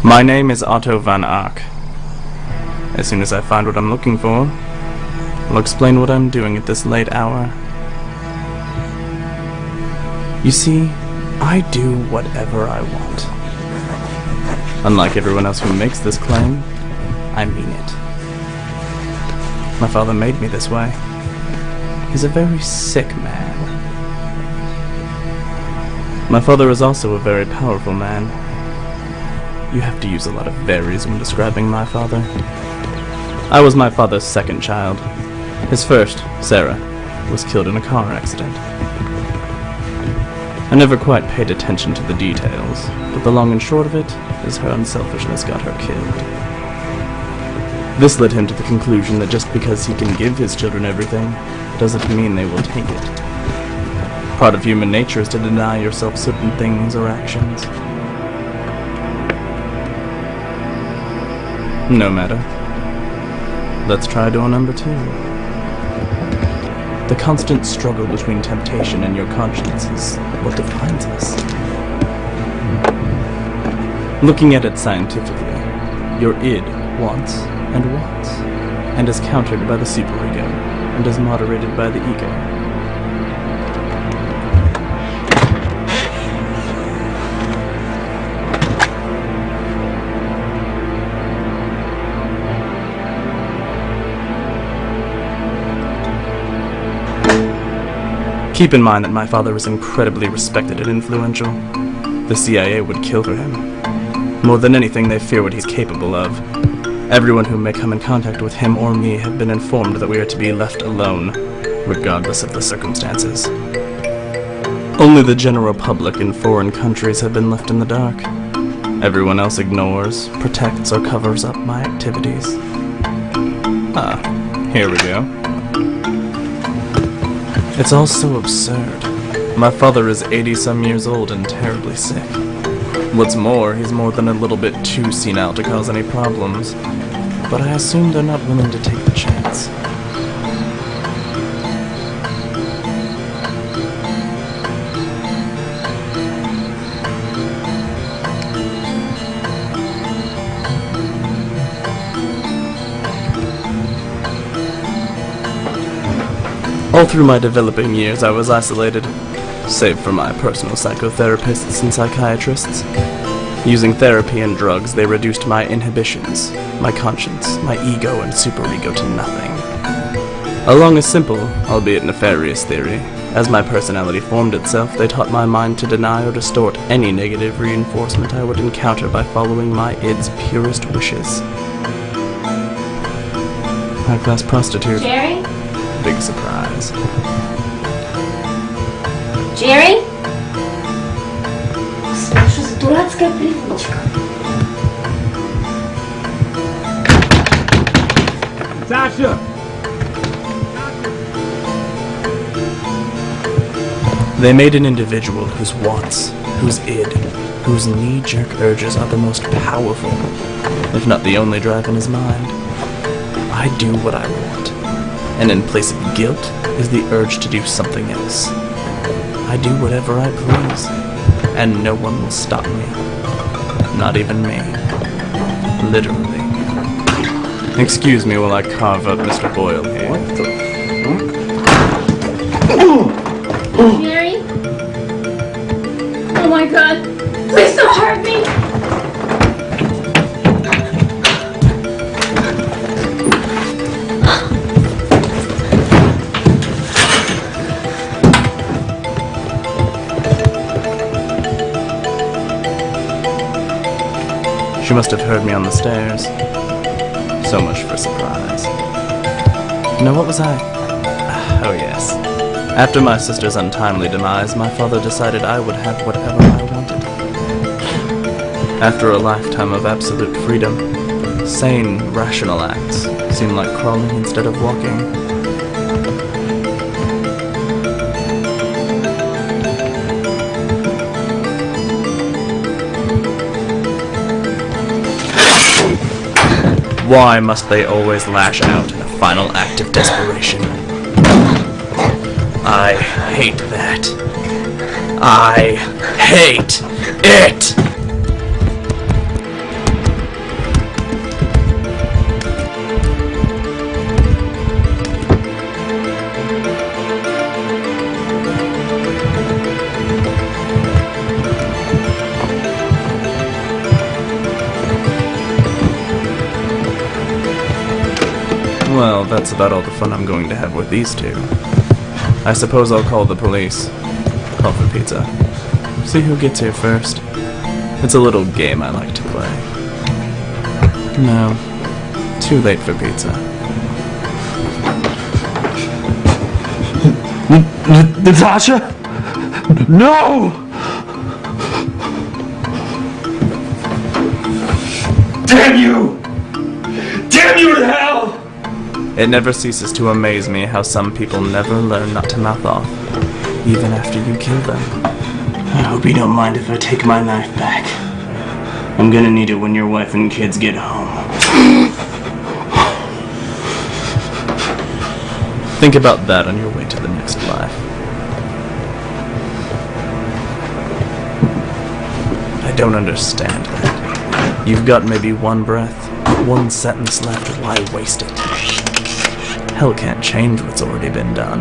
My name is Otto Van Arch. As soon as I find what I'm looking for, I'll explain what I'm doing at this late hour. You see, I do whatever I want. Unlike everyone else who makes this claim, I mean it. My father made me this way. He's a very sick man. My father is also a very powerful man. You have to use a lot of veries when describing my father. I was my father's second child. His first, Sarah, was killed in a car accident. I never quite paid attention to the details, but the long and short of it is her unselfishness got her killed. This led him to the conclusion that just because he can give his children everything, doesn't mean they will take it. Part of human nature is to deny yourself certain things or actions. No matter. Let's try door number 2. The constant struggle between temptation and your conscience is what defines us. Looking at it scientifically, your id wants, and is countered by the superego, and is moderated by the ego. Keep in mind that my father was incredibly respected and influential. The CIA would kill for him. More than anything, they fear what he's capable of. Everyone who may come in contact with him or me have been informed that we are to be left alone, regardless of the circumstances. Only the general public in foreign countries have been left in the dark. Everyone else ignores, protects, or covers up my activities. Ah, here we go. It's all so absurd. My father is 80-some years old and terribly sick. What's more, he's more than a little bit too senile to cause any problems. But I assume they're not willing to take the chance. All through my developing years, I was isolated, save for my personal psychotherapists and psychiatrists. Using therapy and drugs, they reduced my inhibitions, my conscience, my ego, and superego to nothing. Along a simple, albeit nefarious theory, as my personality formed itself, they taught my mind to deny or distort any negative reinforcement I would encounter by following my id's purest wishes. High-class prostitute. Jerry? Big surprise. Jerry? Что за дурацкая привычка? Sasha! They made an individual whose wants, whose id, whose knee-jerk urges are the most powerful, if not the only drive in his mind. I do what I want. And in place of guilt is the urge to do something else. I do whatever I please, and no one will stop me. Not even me. Literally. Excuse me while I carve up Mr. Boyle here. What the fuck? Jerry? Oh my god! Please don't hurt me! She must have heard me on the stairs. So much for surprise. Now what was I? Oh yes. After my sister's untimely demise, my father decided I would have whatever I wanted. After a lifetime of absolute freedom, sane, rational acts seemed like crawling instead of walking. Why must they always lash out in a final act of desperation? I hate that. I hate it! Well, that's about all the fun I'm going to have with these two. I suppose I'll call the police. Call for pizza. See who gets here first. It's a little game I like to play. No. Too late for pizza. Natasha? No! Damn you! Damn you to hell! It never ceases to amaze me how some people never learn not to mouth off, even after you kill them. I hope you don't mind if I take my knife back. I'm gonna need it when your wife and kids get home. Think about that on your way to the next life. I don't understand that. You've got maybe one breath, one sentence left. Why waste it? Hell can't change what's already been done.